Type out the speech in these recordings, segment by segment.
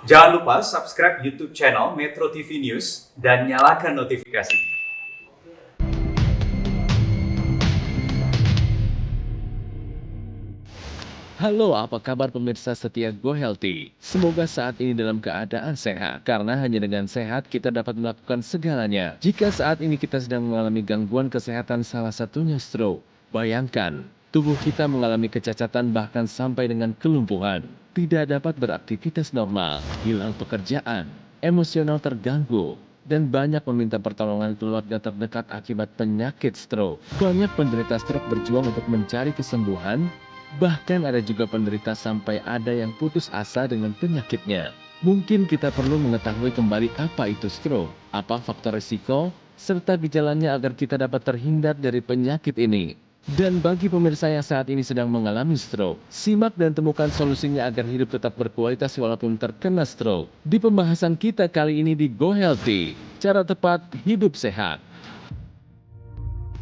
Jangan lupa subscribe YouTube channel Metro TV News dan nyalakan notifikasi. Halo, apa kabar pemirsa setia Go Healthy? Semoga saat ini dalam keadaan sehat, karena hanya dengan sehat kita dapat melakukan segalanya. Jika saat ini kita sedang mengalami gangguan kesehatan, salah satunya stroke, bayangkan, tubuh kita mengalami kecacatan bahkan sampai dengan kelumpuhan. Tidak dapat beraktivitas normal, hilang pekerjaan, emosional terganggu, dan banyak meminta pertolongan keluarga terdekat akibat penyakit stroke. Banyak penderita stroke berjuang untuk mencari kesembuhan. Bahkan ada juga penderita sampai ada yang putus asa dengan penyakitnya. Mungkin kita perlu mengetahui kembali apa itu stroke, apa faktor risiko, serta gejalanya agar kita dapat terhindar dari penyakit ini. Dan bagi pemirsa yang saat ini sedang mengalami stroke, simak dan temukan solusinya agar hidup tetap berkualitas walaupun terkena stroke. Di pembahasan kita kali ini di Go Healthy, cara tepat hidup sehat.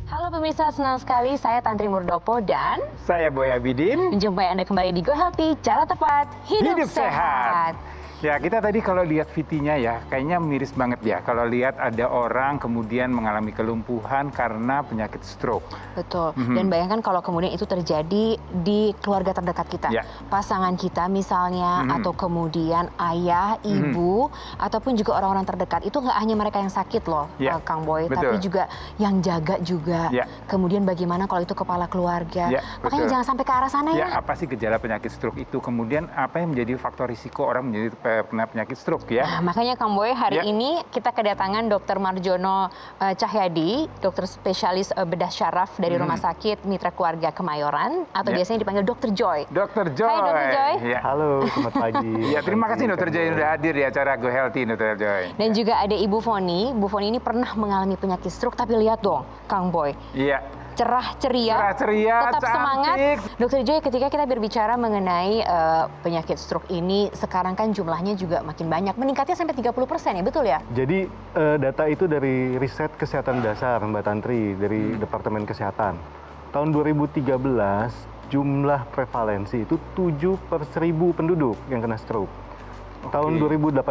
Halo pemirsa, senang sekali saya Tantri Murdoko dan Saya Boy Abidin. menjumpai Anda kembali di Go Healthy, cara tepat hidup, Hidup sehat. Ya, kita tadi kalau lihat VT-nya ya, kayaknya miris banget ya. Kalau lihat ada orang kemudian mengalami kelumpuhan karena penyakit stroke. Betul, dan bayangkan kalau kemudian itu terjadi di keluarga terdekat kita. Ya. Pasangan kita misalnya, atau kemudian ayah, ibu, ataupun juga orang-orang terdekat. Itu nggak hanya mereka yang sakit loh, Ya, Kang Boy, betul. tapi juga yang jaga juga. Ya. Kemudian bagaimana kalau itu kepala keluarga. Ya, Makanya betul. jangan sampai ke arah sana Ya, apa sih gejala penyakit stroke itu? Kemudian apa yang menjadi faktor risiko orang menjadi kena penyakit stroke ya? Nah, makanya Kang Boy, hari Ya. ini kita kedatangan Dr. Marjono Cahyadi, dokter spesialis bedah syaraf dari Rumah Sakit Mitra Keluarga Kemayoran, atau Ya. biasanya dipanggil Dr. Joy. Dr. Joy. Hai, Dr. Joy. Ya. Halo, selamat pagi. Ya, terima kasih Dr. Joy sudah hadir di acara Go Healthy, Dr. Joy. Dan juga ada Ibu Foni. Bu Foni ini pernah mengalami penyakit stroke, tapi lihat dong, Kang Boy. Iya. Cerah ceria, Cerah ceria, tetap cantik. semangat. Dr. Joy, ketika kita berbicara mengenai penyakit stroke ini, sekarang kan jumlahnya juga makin banyak, meningkatnya sampai 30% ya, betul ya? Jadi data itu dari riset kesehatan dasar Mbak Tantri dari Departemen Kesehatan. Tahun 2013 jumlah prevalensi itu 7 per 1000 penduduk yang kena stroke. Tahun 2018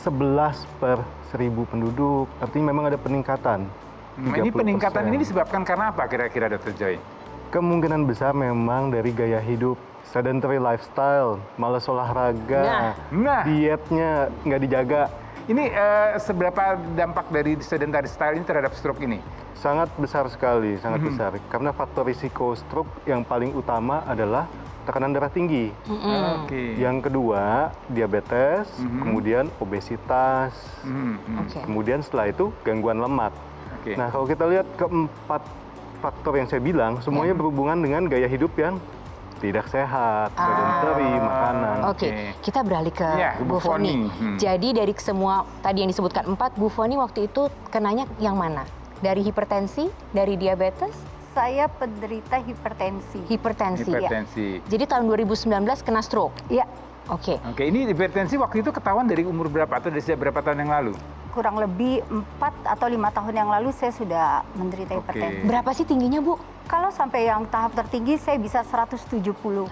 11 per 1000 penduduk. Artinya memang ada peningkatan. Ini peningkatan 30%. ini disebabkan karena apa kira-kira Dr. Joy? Kemungkinan besar memang dari gaya hidup, sedentary lifestyle, malas olahraga, Nah. dietnya nggak dijaga. Ini seberapa dampak dari sedentary style ini terhadap stroke ini? Sangat besar sekali, sangat besar. Karena faktor risiko stroke yang paling utama adalah tekanan darah tinggi. Oke. Yang kedua, diabetes, kemudian obesitas, Oke. kemudian setelah itu gangguan lemak. Oke. Nah, kalau kita lihat keempat faktor yang saya bilang, semuanya berhubungan dengan gaya hidup yang tidak sehat, sedentary, makanan. Oke, kita beralih ke Ya, Bu Bu Foni. Foni. Jadi dari semua tadi yang disebutkan 4, Bu Foni waktu itu kenanya yang mana? Dari hipertensi, dari diabetes, Saya penderita hipertensi. hipertensi. Ya. Hipertensi. Jadi tahun 2019 kena stroke. Ya, Oke. Oke, ini hipertensi waktu itu ketahuan dari umur berapa atau dari sejak berapa tahun yang lalu? kurang lebih 4 atau 5 tahun yang lalu saya sudah menderita Oke. hipertensi. Berapa sih tingginya, Bu? Kalau sampai yang tahap tertinggi saya bisa 170.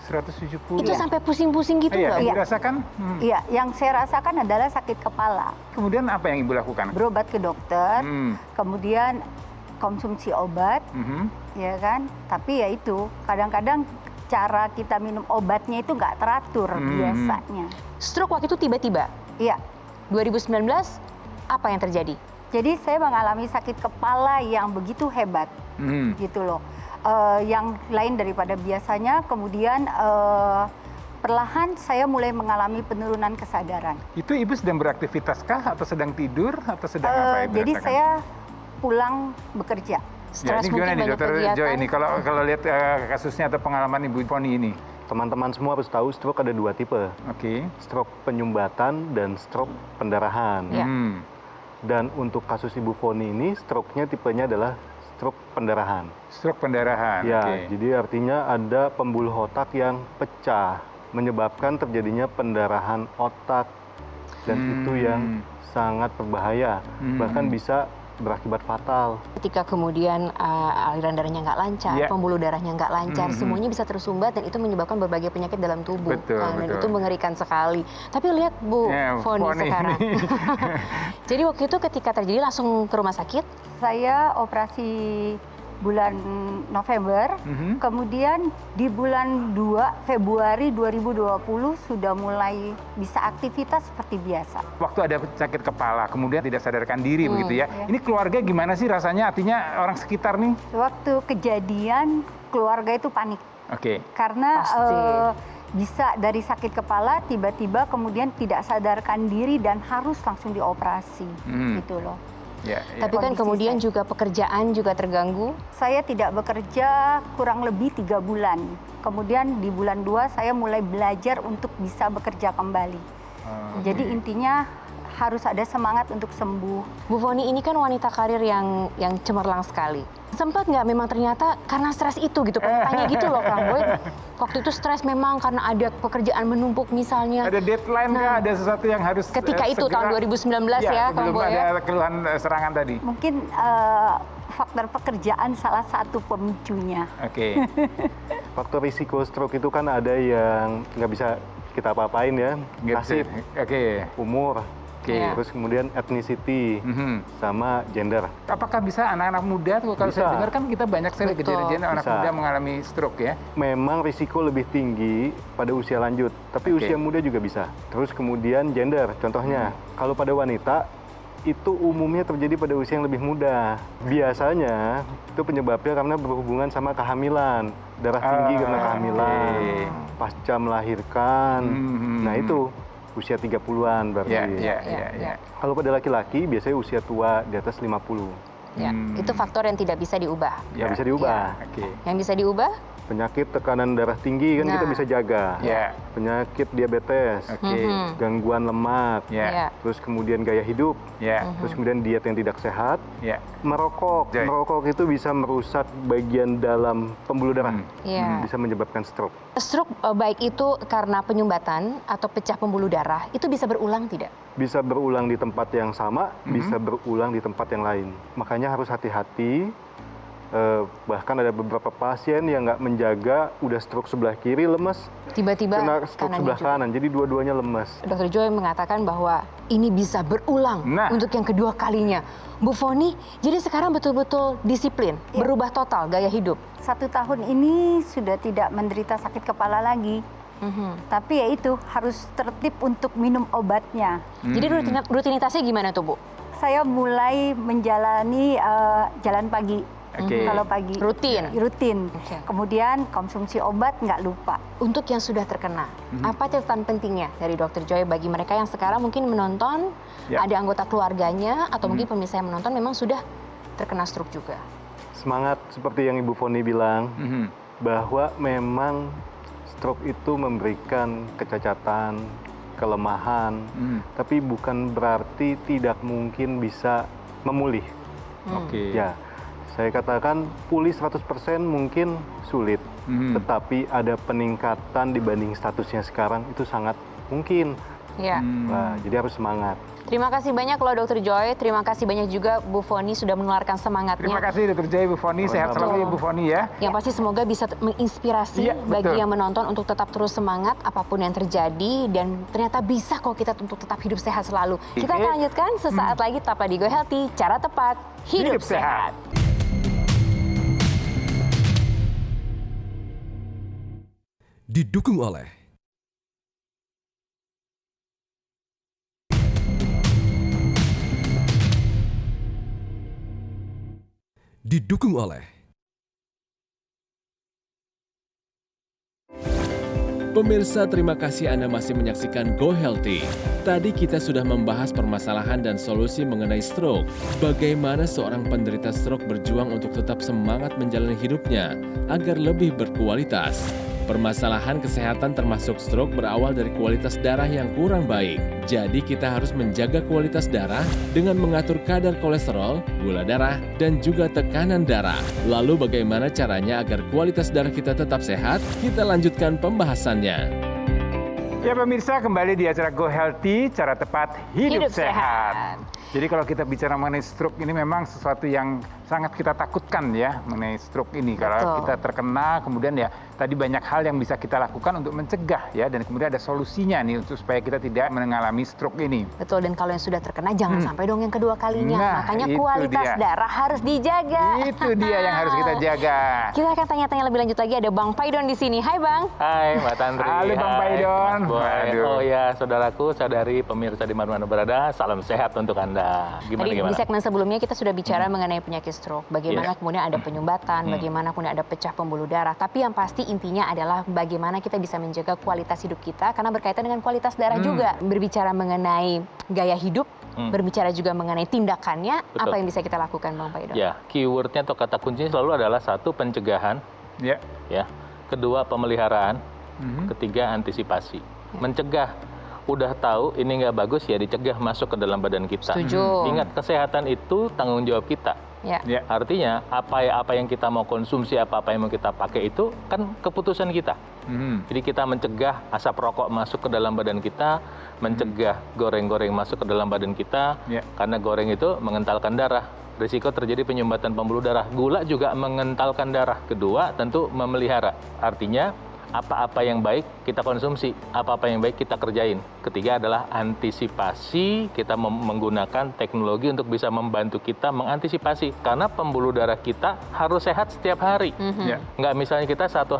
170. Itu sampai pusing-pusing gitu Iya, nggak, Bu? Iya. dirasakan? Iya, yang saya rasakan adalah sakit kepala. Kemudian apa yang Ibu lakukan? Berobat ke dokter, Hmm. kemudian konsumsi obat, Mhm. ya kan? Tapi ya itu, kadang-kadang cara kita minum obatnya itu nggak teratur biasanya. Stroke waktu itu tiba-tiba. Iya. 2019 apa yang terjadi? Jadi saya mengalami sakit kepala yang begitu hebat. Mhm. Gitu loh. Yang lain daripada biasanya, kemudian perlahan saya mulai mengalami penurunan kesadaran. Itu Ibu sedang beraktivitas kah atau sedang tidur atau sedang apa Ibu Jadi rasakan? saya pulang bekerja. Ya, Stres ini gimana mungkin nih banyak Dokter kegiatan. Joy ini kalau lihat kasusnya atau pengalaman Ibu Foni ini? Teman-teman semua harus tahu stroke ada 2 tipe. Oke. Stroke penyumbatan dan stroke pendarahan. Ya. Hmm. Dan untuk kasus Ibu Foni ini, stroke-nya tipenya adalah stroke pendarahan. Stroke pendarahan. Ya, Oke. jadi artinya ada pembuluh otak yang pecah, menyebabkan terjadinya pendarahan otak. Dan itu yang sangat berbahaya. Bahkan bisa berakibat fatal. Ketika kemudian aliran darahnya nggak lancar, Ya. pembuluh darahnya nggak lancar, semuanya bisa tersumbat dan itu menyebabkan berbagai penyakit dalam tubuh. Betul, Dan betul. itu mengerikan sekali. Tapi lihat Bu Ya, Foni Foni sekarang. ini. Jadi waktu itu ketika terjadi langsung ke rumah sakit. Saya operasi bulan November, kemudian di bulan 2 Februari 2020 sudah mulai bisa aktivitas seperti biasa. Waktu ada sakit kepala, kemudian tidak sadarkan diri begitu ya. Ini keluarga gimana sih rasanya? Artinya orang sekitar nih? Waktu kejadian keluarga itu panik Oke. karena Pasti. bisa dari sakit kepala tiba-tiba kemudian tidak sadarkan diri dan harus langsung dioperasi gitu loh. Ya, ya. Tapi kan Kondisi kemudian saya. juga pekerjaan juga terganggu. Saya tidak bekerja kurang lebih 3 bulan. Kemudian di bulan 2 saya mulai belajar untuk bisa bekerja kembali. Jadi intinya harus ada semangat untuk sembuh. Bu Foni ini kan wanita karir yang cemerlang sekali. Sempat nggak memang ternyata karena stres itu gitu, tanya gitu loh Kang Boy. Waktu itu stres memang karena ada pekerjaan menumpuk misalnya. Ada deadline kah? Ada sesuatu yang harus Ketika itu segera- tahun 2019 ya, Kang sebelum Boy ada ya. keluhan serangan tadi. Mungkin faktor pekerjaan salah satu pemicunya. Oke. Faktor risiko stroke itu kan ada yang nggak bisa kita apa-apain ya, nasib, Oke. umur, Oke. terus kemudian ethnicity, sama gender. Apakah bisa anak-anak muda tuh? Kalau saya Bisa. dengar kan kita banyak sekali Betul. kejadian anak Bisa. muda mengalami stroke ya. Memang risiko lebih tinggi pada usia lanjut, tapi Oke. usia muda juga bisa. Terus kemudian gender, contohnya kalau pada wanita itu umumnya terjadi pada usia yang lebih muda. Biasanya itu penyebabnya karena berhubungan sama kehamilan, darah tinggi karena kehamilan, oke. pasca melahirkan. Nah itu usia 30-an berarti. Ya. Kalau pada laki-laki biasanya usia tua di atas 50. Ya, itu faktor yang tidak bisa diubah. Nggak bisa diubah. Oke. Yang bisa diubah? Penyakit tekanan darah tinggi kan kita Nah. bisa jaga. Ya. Penyakit diabetes, Oke. gangguan lemak, Ya. terus kemudian gaya hidup, Ya. terus kemudian diet yang tidak sehat, Ya. merokok. Joy. Merokok itu bisa merusak bagian dalam pembuluh darah, Iya. bisa menyebabkan stroke. Stroke baik itu karena penyumbatan atau pecah pembuluh darah, itu bisa berulang tidak? Bisa berulang di tempat yang sama, bisa berulang di tempat yang lain. Makanya harus hati-hati. Bahkan ada beberapa pasien yang nggak menjaga, udah stroke sebelah kiri lemes, Tiba-tiba kena stroke kanannya sebelah juga. kanan, jadi dua-duanya lemes. Dr. Joy mengatakan bahwa ini bisa berulang Nah. untuk yang kedua kalinya. Bu Foni, jadi sekarang betul-betul disiplin, berubah total gaya hidup. 1 tahun ini sudah tidak menderita sakit kepala lagi. Tapi ya itu harus tertib untuk minum obatnya. Jadi rutinitasnya gimana tuh Bu? Saya mulai menjalani jalan pagi. Oke. Kalau pagi Rutin. Oke. Kemudian konsumsi obat nggak lupa. Untuk yang sudah terkena, apa catatan pentingnya dari Dr. Joy bagi mereka yang sekarang mungkin menonton, Ya. ada anggota keluarganya, atau mungkin pemirsa yang menonton memang sudah terkena stroke juga? Semangat seperti yang Ibu Foni bilang, bahwa memang stroke itu memberikan kecacatan, kelemahan, tapi bukan berarti tidak mungkin bisa memulih. Oke. Ya, saya katakan pulih 100% mungkin sulit, tetapi ada peningkatan dibanding statusnya sekarang itu sangat mungkin. Ya. Wah, jadi harus semangat. Terima kasih banyak loh Dr. Joy, terima kasih banyak juga Bu Foni sudah menularkan semangatnya. Terima kasih Dr. Jaya, Bu Foni. Sehat selalu ya Bu Foni ya. Yang pasti semoga bisa menginspirasi Iya, bagi betul. yang menonton untuk tetap terus semangat apapun yang terjadi dan ternyata bisa kok kita untuk tetap hidup sehat selalu. Kita akan lanjutkan sesaat lagi tetaplah di Go Healthy, cara tepat hidup sehat. Didukung oleh Pemirsa, terima kasih Anda masih menyaksikan Go Healthy. Tadi kita sudah membahas permasalahan dan solusi mengenai stroke. Bagaimana seorang penderita stroke berjuang untuk tetap semangat menjalani hidupnya agar lebih berkualitas. Permasalahan kesehatan termasuk stroke berawal dari kualitas darah yang kurang baik. Jadi kita harus menjaga kualitas darah dengan mengatur kadar kolesterol, gula darah, dan juga tekanan darah. Lalu bagaimana caranya agar kualitas darah kita tetap sehat? Kita lanjutkan pembahasannya. Ya pemirsa, kembali di acara Go Healthy, cara tepat hidup sehat. Jadi kalau kita bicara mengenai stroke ini memang sesuatu yang sangat kita takutkan ya mengenai stroke ini. Kalau Betul. kita terkena, kemudian ya tadi banyak hal yang bisa kita lakukan untuk mencegah ya, dan kemudian ada solusinya nih untuk supaya kita tidak mengalami stroke ini. Betul, dan kalau yang sudah terkena jangan sampai dong yang kedua kalinya. Nah, Makanya itu kualitas dia. darah harus dijaga. Itu dia yang harus kita jaga. Kita akan tanya-tanya lebih lanjut lagi, ada Bang Paidon di sini. Hai Bang. Hai Mbak Tantri. Halo, Bang Hai, Paidon. Mas Boy. Waduh. Oh ya, saudaraku, saudari pemirsa di mana-mana berada, salam sehat untuk Anda. Tadi di segmen sebelumnya kita sudah bicara mengenai penyakit stroke. Bagaimana Yes. kemudian ada penyumbatan, bagaimana kemudian ada pecah pembuluh darah. Tapi yang pasti intinya adalah bagaimana kita bisa menjaga kualitas hidup kita karena berkaitan dengan kualitas darah juga. Berbicara mengenai gaya hidup, berbicara juga mengenai tindakannya, Betul. apa yang bisa kita lakukan Bang Paidon? Ya, keywordnya atau kata kuncinya selalu adalah satu, pencegahan, Ya. ya. Kedua, pemeliharaan. Ketiga, antisipasi. Mencegah. Udah tahu ini nggak bagus ya dicegah masuk ke dalam badan kita. Setuju. Ingat, kesehatan itu tanggung jawab kita. Ya. Ya. Artinya apa yang kita mau konsumsi, apa yang mau kita pakai itu kan keputusan kita. Jadi kita mencegah asap rokok masuk ke dalam badan kita, mencegah goreng-goreng masuk ke dalam badan kita, Ya. karena goreng itu mengentalkan darah. Risiko terjadi penyumbatan pembuluh darah. Gula juga mengentalkan darah. Kedua, tentu memelihara. Artinya apa-apa yang baik kita konsumsi, apa-apa yang baik kita kerjain. Ketiga adalah antisipasi, kita menggunakan teknologi untuk bisa membantu kita mengantisipasi. Karena pembuluh darah kita harus sehat setiap hari. Ya. Nggak misalnya kita satu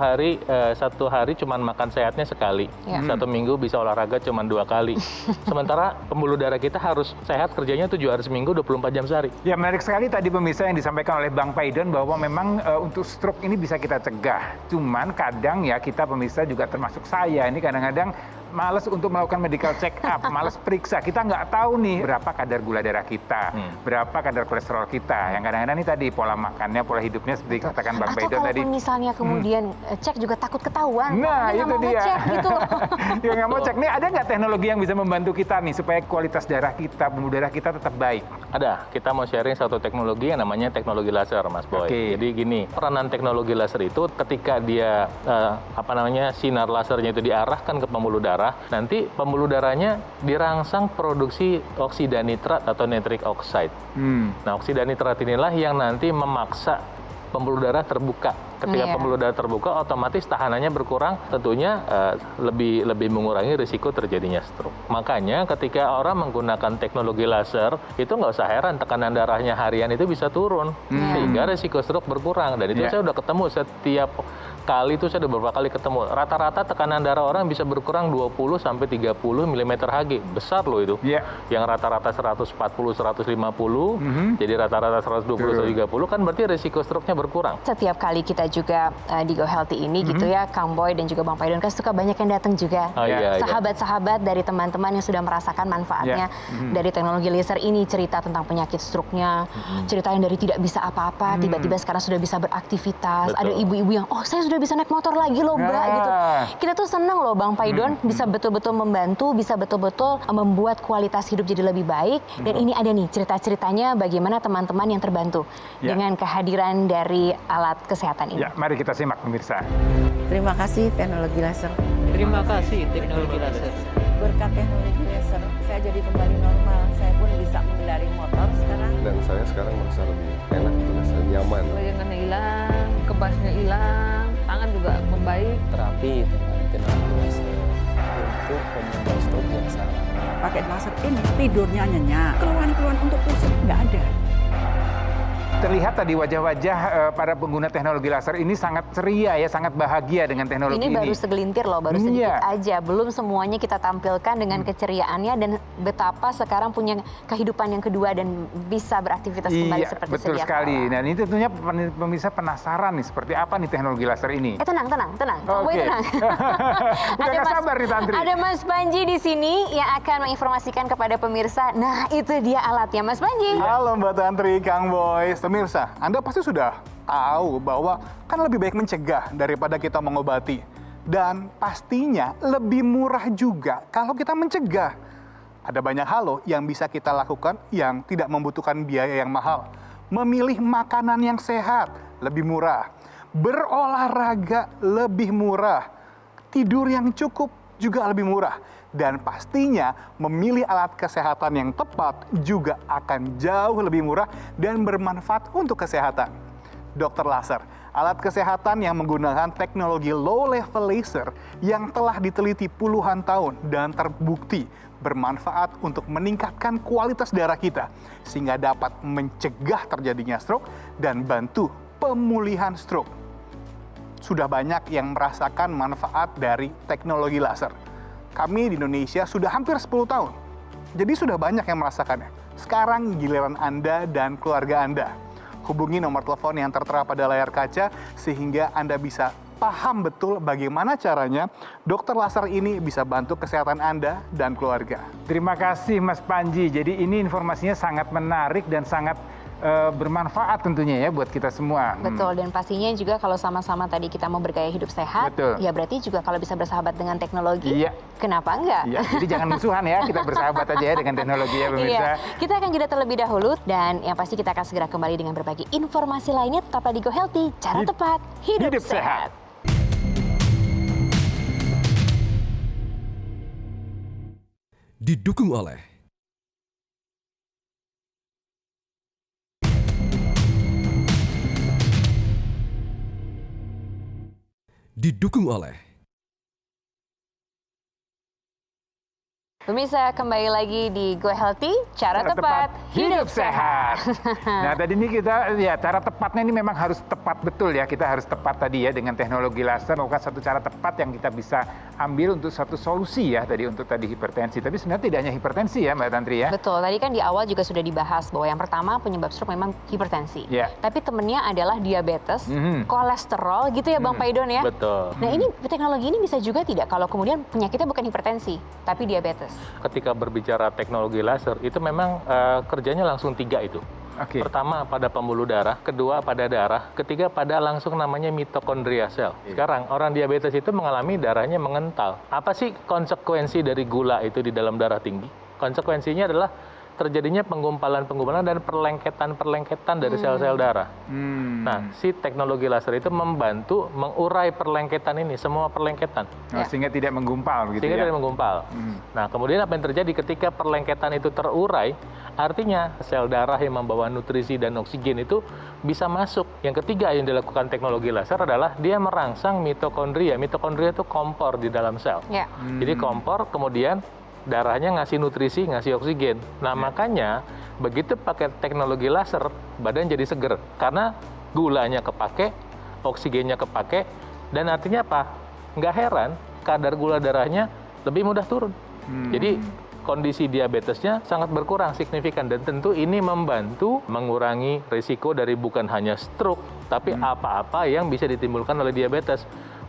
hari cuman makan sehatnya sekali, Ya. satu minggu bisa olahraga cuman 2 kali. Sementara pembuluh darah kita harus sehat kerjanya 7 hari seminggu, 24 jam sehari. Ya, menarik sekali tadi pemirsa yang disampaikan oleh Bang Paidon bahwa memang untuk stroke ini bisa kita cegah. Cuman kadang ya kita pemirsa juga termasuk saya ini kadang-kadang malas untuk melakukan medical check up, malas periksa. Kita nggak tahu nih berapa kadar gula darah kita, berapa kadar kolesterol kita. Yang kadang-kadang ini tadi pola makannya, pola hidupnya seperti katakan Bang Atau Paidon tadi. kalaupun misalnya kemudian cek juga takut ketahuan. Nah, Makanya nggak itu mau dia. ngecek gitu loh. Ya nggak mau cek. Nih ada nggak teknologi yang bisa membantu kita nih supaya kualitas darah kita, pembuluh darah kita tetap baik? Ada, kita mau sharing satu teknologi yang namanya teknologi laser, Mas Boy. Oke. Jadi gini, peranan teknologi laser itu ketika dia sinar lasernya itu diarahkan ke pembuluh darah, nanti pembuluh darahnya dirangsang produksi oksida nitrat atau nitric oxide. Nah, oksida nitrat inilah yang nanti memaksa pembuluh darah terbuka. Ketika Iya. pembuluh darah terbuka, otomatis tahanannya berkurang, tentunya lebih mengurangi risiko terjadinya stroke. Makanya ketika orang menggunakan teknologi laser, itu nggak usah heran tekanan darahnya harian itu bisa turun, sehingga risiko stroke berkurang. Dan itu Iya. saya udah ketemu setiap kali itu saya udah beberapa kali ketemu. Rata-rata tekanan darah orang bisa berkurang 20 sampai 30 mm Hg. Besar loh itu. Iya. Yang rata-rata 140, 150, jadi rata-rata 120, 130 kan berarti risiko stroke-nya berkurang. Setiap kali kita juga di Go Healthy ini gitu ya, Kang Boy dan juga Bang Paidon kan suka banyak yang datang juga. Oh, iya, iya. Sahabat-sahabat dari teman-teman yang sudah merasakan manfaatnya dari teknologi laser ini, cerita tentang penyakit stroke-nya, cerita yang dari tidak bisa apa-apa, tiba-tiba sekarang sudah bisa beraktivitas. Betul. Ada ibu-ibu yang, oh saya sudah bisa naik motor lagi loh Mbak Nah. gitu. Kita tuh seneng loh Bang Paidon bisa betul-betul membantu, bisa betul-betul membuat kualitas hidup jadi lebih baik. Dan ini ada nih cerita-ceritanya bagaimana teman-teman yang terbantu Ya. dengan kehadiran dari alat kesehatan ini. Ya, mari kita simak pemirsa. Terima kasih teknologi laser. Terima kasih teknologi laser. Berkat teknologi laser, saya jadi kembali normal. Saya pun bisa mengendari motor sekarang. Dan saya sekarang merasa lebih enak, merasa nyaman. Goyangannya hilang, kebasnya hilang, tangan juga membaik. Terapi dengan teknologi laser untuk penyembuhan stroke yang saya alami. Pakai laser ini tidurnya nyenyak. Keluhan-keluhan untuk pusing nggak ada. Terlihat tadi wajah-wajah para pengguna teknologi laser ini sangat ceria ya, sangat bahagia dengan teknologi Ini ini. baru segelintir loh, baru sedikit Iya. aja. Belum semuanya kita tampilkan dengan keceriaannya dan betapa sekarang punya kehidupan yang kedua dan bisa beraktivitas kembali Iya, seperti betul sedia sekali. kala. Nah, ini tentunya pemirsa penasaran nih seperti apa nih teknologi laser ini. Tenang. Kang Boy Oke. tenang. Udah nggak sabar nih, Tantri. Ada Mas Panji di sini yang akan menginformasikan kepada pemirsa. Nah, itu dia alatnya, Mas Panji. Halo Mbak Tantri, Kang Boy. Pemirsa, Anda pasti sudah tahu bahwa kan lebih baik mencegah daripada kita mengobati. Dan pastinya lebih murah juga kalau kita mencegah. Ada banyak hal loh yang bisa kita lakukan yang tidak membutuhkan biaya yang mahal. Memilih makanan yang sehat, lebih murah. Berolahraga lebih murah. Tidur yang cukup juga lebih murah. Dan pastinya memilih alat kesehatan yang tepat juga akan jauh lebih murah dan bermanfaat untuk kesehatan. Dr. Laser, alat kesehatan yang menggunakan teknologi low level laser yang telah diteliti puluhan tahun dan terbukti bermanfaat untuk meningkatkan kualitas darah kita sehingga dapat mencegah terjadinya stroke dan bantu pemulihan stroke. Sudah banyak yang merasakan manfaat dari teknologi laser. Kami di Indonesia sudah hampir 10 tahun. Jadi sudah banyak yang merasakannya. Sekarang giliran Anda dan keluarga Anda. Hubungi nomor telepon yang tertera pada layar kaca sehingga Anda bisa paham betul bagaimana caranya dokter laser ini bisa bantu kesehatan Anda dan keluarga. Terima kasih Mas Panji. Jadi ini informasinya sangat menarik dan sangat bermanfaat tentunya ya buat kita semua. Betul, dan pastinya juga kalau sama-sama tadi kita mau bergaya hidup sehat, Betul. ya berarti juga kalau bisa bersahabat dengan teknologi, Iya. kenapa enggak? Iya, jadi jangan musuhan ya, kita bersahabat aja ya dengan teknologi ya pemirsa. Iya, kita akan jeda terlebih dahulu dan yang pasti kita akan segera kembali dengan berbagai informasi lainnya. Tetaplah di Go Healthy, cara tepat hidup sehat. Didukung oleh Pemirsa, kembali lagi di Go Healthy, cara tepat hidup sehat. Nah, tadi ini kita, ya cara tepatnya ini memang harus tepat betul ya. Kita harus tepat tadi ya dengan teknologi laser, melakukan satu cara tepat yang kita bisa ambil untuk satu solusi ya tadi untuk tadi hipertensi. Tapi sebenarnya tidak hanya hipertensi ya Mbak Tantri ya. Betul, tadi kan di awal juga sudah dibahas bahwa yang pertama penyebab stroke memang hipertensi. Ya. Tapi temennya adalah diabetes, kolesterol gitu ya Bang Paidon ya. Betul. Nah ini teknologi ini bisa juga tidak kalau kemudian penyakitnya bukan hipertensi, tapi diabetes. Ketika berbicara teknologi laser, itu memang kerjanya langsung 3 itu. Oke. Pertama pada pembuluh darah, kedua pada darah, ketiga pada langsung namanya mitokondria sel. Sekarang orang diabetes itu mengalami darahnya mengental. Apa sih konsekuensi dari gula itu di dalam darah tinggi? Konsekuensinya adalah terjadinya penggumpalan-penggumpalan dan perlengketan dari sel-sel darah. Nah, si teknologi laser itu membantu mengurai perlengketan ini, semua perlengketan. Sehingga tidak menggumpal gitu Sehingga ya. tidak menggumpal. Nah, kemudian apa yang terjadi ketika perlengketan itu terurai, artinya sel darah yang membawa nutrisi dan oksigen itu bisa masuk. Yang ketiga yang dilakukan teknologi laser adalah dia merangsang mitokondria. Mitokondria itu kompor di dalam sel. Jadi kompor, kemudian darahnya ngasih nutrisi, ngasih oksigen. Nah, makanya begitu pakai teknologi laser, badan jadi seger. Karena gulanya kepake, oksigennya kepake, dan artinya apa? Nggak heran kadar gula darahnya lebih mudah turun. Jadi kondisi diabetesnya sangat berkurang signifikan dan tentu ini membantu mengurangi risiko dari bukan hanya stroke, tapi apa-apa yang bisa ditimbulkan oleh diabetes.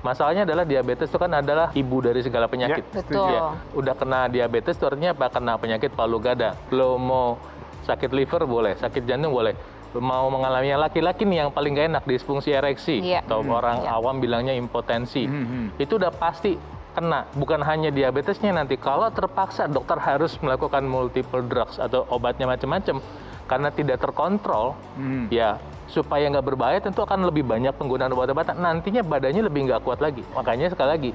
Masalahnya adalah diabetes itu kan adalah ibu dari segala penyakit. Ya, betul. Ya, udah kena diabetes itu artinya apa? Kena penyakit palu gada. Lo mau sakit liver boleh, sakit jantung boleh. Mau mengalami laki-laki nih yang paling gak enak, disfungsi ereksi. Atau orang awam bilangnya impotensi. Itu udah pasti kena. Bukan hanya diabetesnya nanti. Kalau terpaksa dokter harus melakukan multiple drugs atau obatnya macam-macam. Karena tidak terkontrol, ya supaya nggak berbahaya tentu akan lebih banyak penggunaan obat-obatan. Nantinya badannya lebih nggak kuat lagi. Makanya sekali lagi,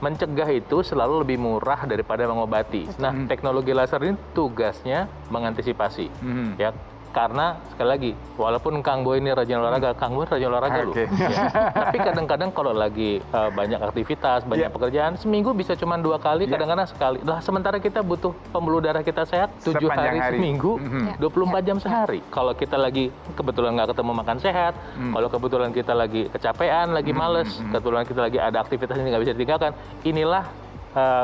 mencegah itu selalu lebih murah daripada mengobati. Nah, teknologi laser ini tugasnya mengantisipasi. Ya, karena sekali lagi, walaupun Kang Boy ini rajin olahraga, Kang Boy rajin olahraga loh. Ya. Tapi kadang-kadang kalau lagi banyak aktivitas, banyak pekerjaan, seminggu bisa cuma 2 kali, kadang-kadang sekali. Lah, sementara kita butuh pembuluh darah kita sehat 7 hari seminggu, 24 jam sehari. Kalau kita lagi kebetulan nggak ketemu makan sehat, kalau kebetulan kita lagi kecapean, lagi males, kebetulan kita lagi ada aktivitas yang nggak bisa ditinggalkan, inilah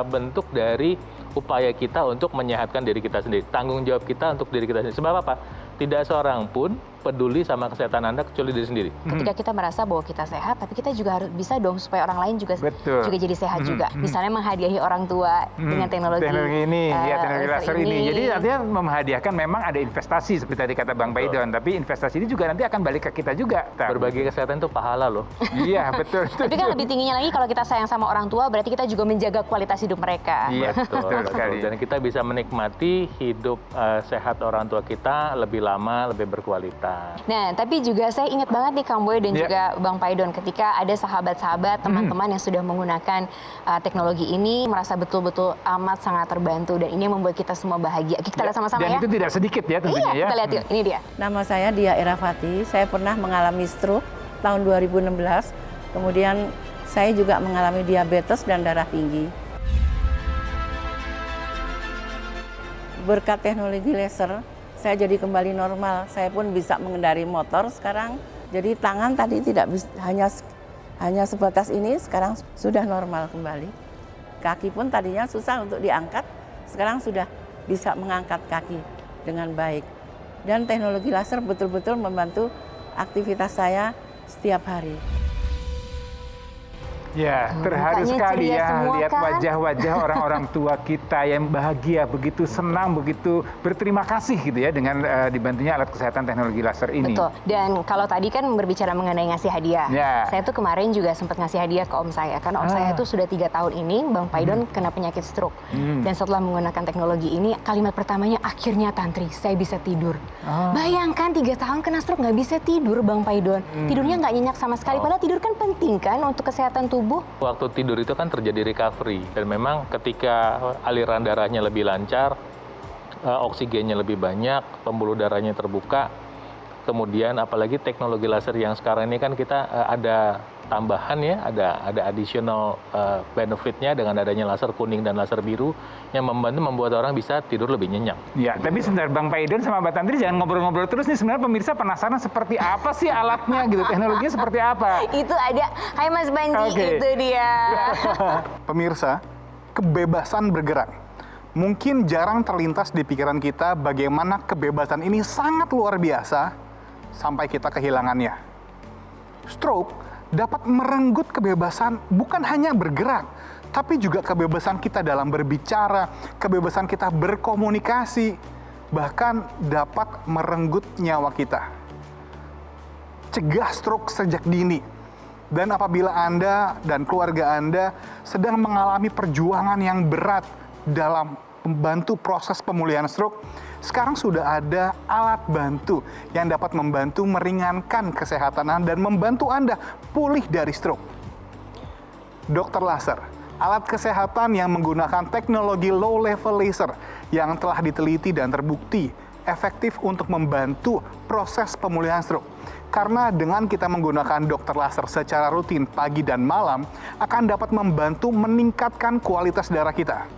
bentuk dari upaya kita untuk menyehatkan diri kita sendiri. Tanggung jawab kita untuk diri kita sendiri. Sebab apa? Tidak seorang pun peduli sama kesehatan Anda kecuali diri sendiri. Ketika kita merasa bahwa kita sehat, tapi kita juga harus bisa dong supaya orang lain juga jadi sehat juga. Misalnya menghadiahi orang tua dengan teknologi ini, teknologi laser ini. Jadi artinya menghadiahkan memang ada investasi seperti tadi kata Bang Paidon, tapi investasi ini juga nanti akan balik ke kita juga. Berbagi kesehatan itu pahala loh. Iya, betul. Tapi kan lebih tingginya lagi kalau kita sayang sama orang tua, berarti kita juga menjaga kualitas hidup mereka. Iya, betul sekali. Dan kita bisa menikmati hidup sehat orang tua kita lebih lama, lebih berkualitas. kesehatan. Nah, tapi juga saya ingat banget nih Kang Boy dan juga Bang Paidon ketika ada sahabat-sahabat, teman-teman yang sudah menggunakan teknologi ini merasa betul-betul amat sangat terbantu dan ini membuat kita semua bahagia. Kita lihat sama-sama Dan ya. itu tidak sedikit ya tentunya ya. Kita lihat yuk, ini dia. Nama saya Dia Irafati, saya pernah mengalami stroke tahun 2016, kemudian saya juga mengalami diabetes dan darah tinggi. Berkat teknologi laser, saya jadi kembali normal. Saya pun bisa mengendari motor sekarang. Jadi tangan tadi tidak bisa, hanya sebatas ini, sekarang sudah normal kembali. Kaki pun tadinya susah untuk diangkat, sekarang sudah bisa mengangkat kaki dengan baik. Dan teknologi laser betul-betul membantu aktivitas saya setiap hari. Ya, terharu mukanya sekali ceria ya semua, lihat kan? wajah-wajah orang-orang tua kita yang bahagia, begitu senang, begitu berterima kasih gitu ya dengan dibantunya alat kesehatan teknologi laser ini. Betul. Dan kalau tadi kan berbicara mengenai ngasih hadiah, Ya. saya tuh kemarin juga sempat ngasih hadiah ke om saya. Karena om saya tuh sudah 3 tahun ini, Bang Paidon kena penyakit stroke. Dan setelah menggunakan teknologi ini, kalimat pertamanya akhirnya Tantri, saya bisa tidur. Bayangkan 3 tahun kena stroke nggak bisa tidur, Bang Paidon. Tidurnya nggak nyenyak sama sekali. Padahal tidur kan penting kan untuk kesehatan tubuh. Waktu tidur itu kan terjadi recovery dan memang ketika aliran darahnya lebih lancar, oksigennya lebih banyak, pembuluh darahnya terbuka, kemudian apalagi teknologi laser yang sekarang ini kan kita ada tambahan ya, ada additional benefitnya dengan adanya laser kuning dan laser biru yang membuat orang bisa tidur lebih nyenyak. Ya, tapi sebentar Bang Paidon sama Mbak Tantri jangan ngobrol-ngobrol terus nih, sebenarnya pemirsa penasaran seperti apa sih alatnya gitu, teknologinya seperti apa? Itu ada, hai Mas Panji, itu dia. Pemirsa, kebebasan bergerak. Mungkin jarang terlintas di pikiran kita bagaimana kebebasan ini sangat luar biasa sampai kita kehilangannya. Stroke dapat merenggut kebebasan bukan hanya bergerak, tapi juga kebebasan kita dalam berbicara, kebebasan kita berkomunikasi, bahkan dapat merenggut nyawa kita. Cegah stroke sejak dini. Dan apabila Anda dan keluarga Anda sedang mengalami perjuangan yang berat dalam membantu proses pemulihan stroke, sekarang sudah ada alat bantu yang dapat membantu meringankan kesehatan Anda dan membantu Anda pulih dari stroke. Dokter laser, alat kesehatan yang menggunakan teknologi low level laser yang telah diteliti dan terbukti efektif untuk membantu proses pemulihan stroke. Karena dengan kita menggunakan dokter laser secara rutin pagi dan malam akan dapat membantu meningkatkan kualitas darah kita.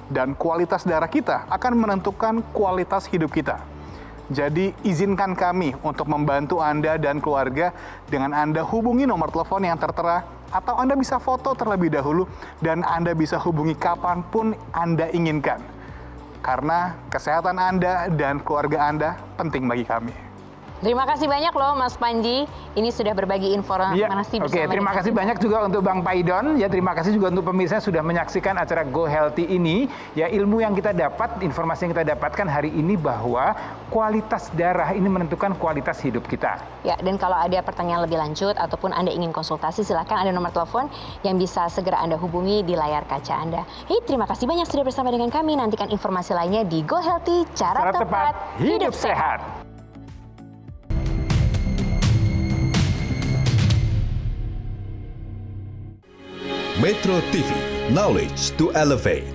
Dan kualitas darah kita akan menentukan kualitas hidup kita. Jadi izinkan kami untuk membantu Anda dan keluarga dengan Anda hubungi nomor telepon yang tertera atau Anda bisa foto terlebih dahulu dan Anda bisa hubungi kapanpun Anda inginkan. Karena kesehatan Anda dan keluarga Anda penting bagi kami. Terima kasih banyak loh Mas Panji. Ini sudah berbagi informasi bersama Oke, terima kasih banyak juga untuk Bang Paidon. Ya, terima kasih juga untuk pemirsa yang sudah menyaksikan acara Go Healthy ini. Ya, ilmu yang kita dapat, informasi yang kita dapatkan hari ini bahwa kualitas darah ini menentukan kualitas hidup kita. Ya, dan kalau ada pertanyaan lebih lanjut ataupun Anda ingin konsultasi, silakan ada nomor telepon yang bisa segera Anda hubungi di layar kaca Anda. Hei, terima kasih banyak sudah bersama dengan kami. Nantikan informasi lainnya di Go Healthy, cara tepat, hidup sehat. Metro TV, knowledge to elevate.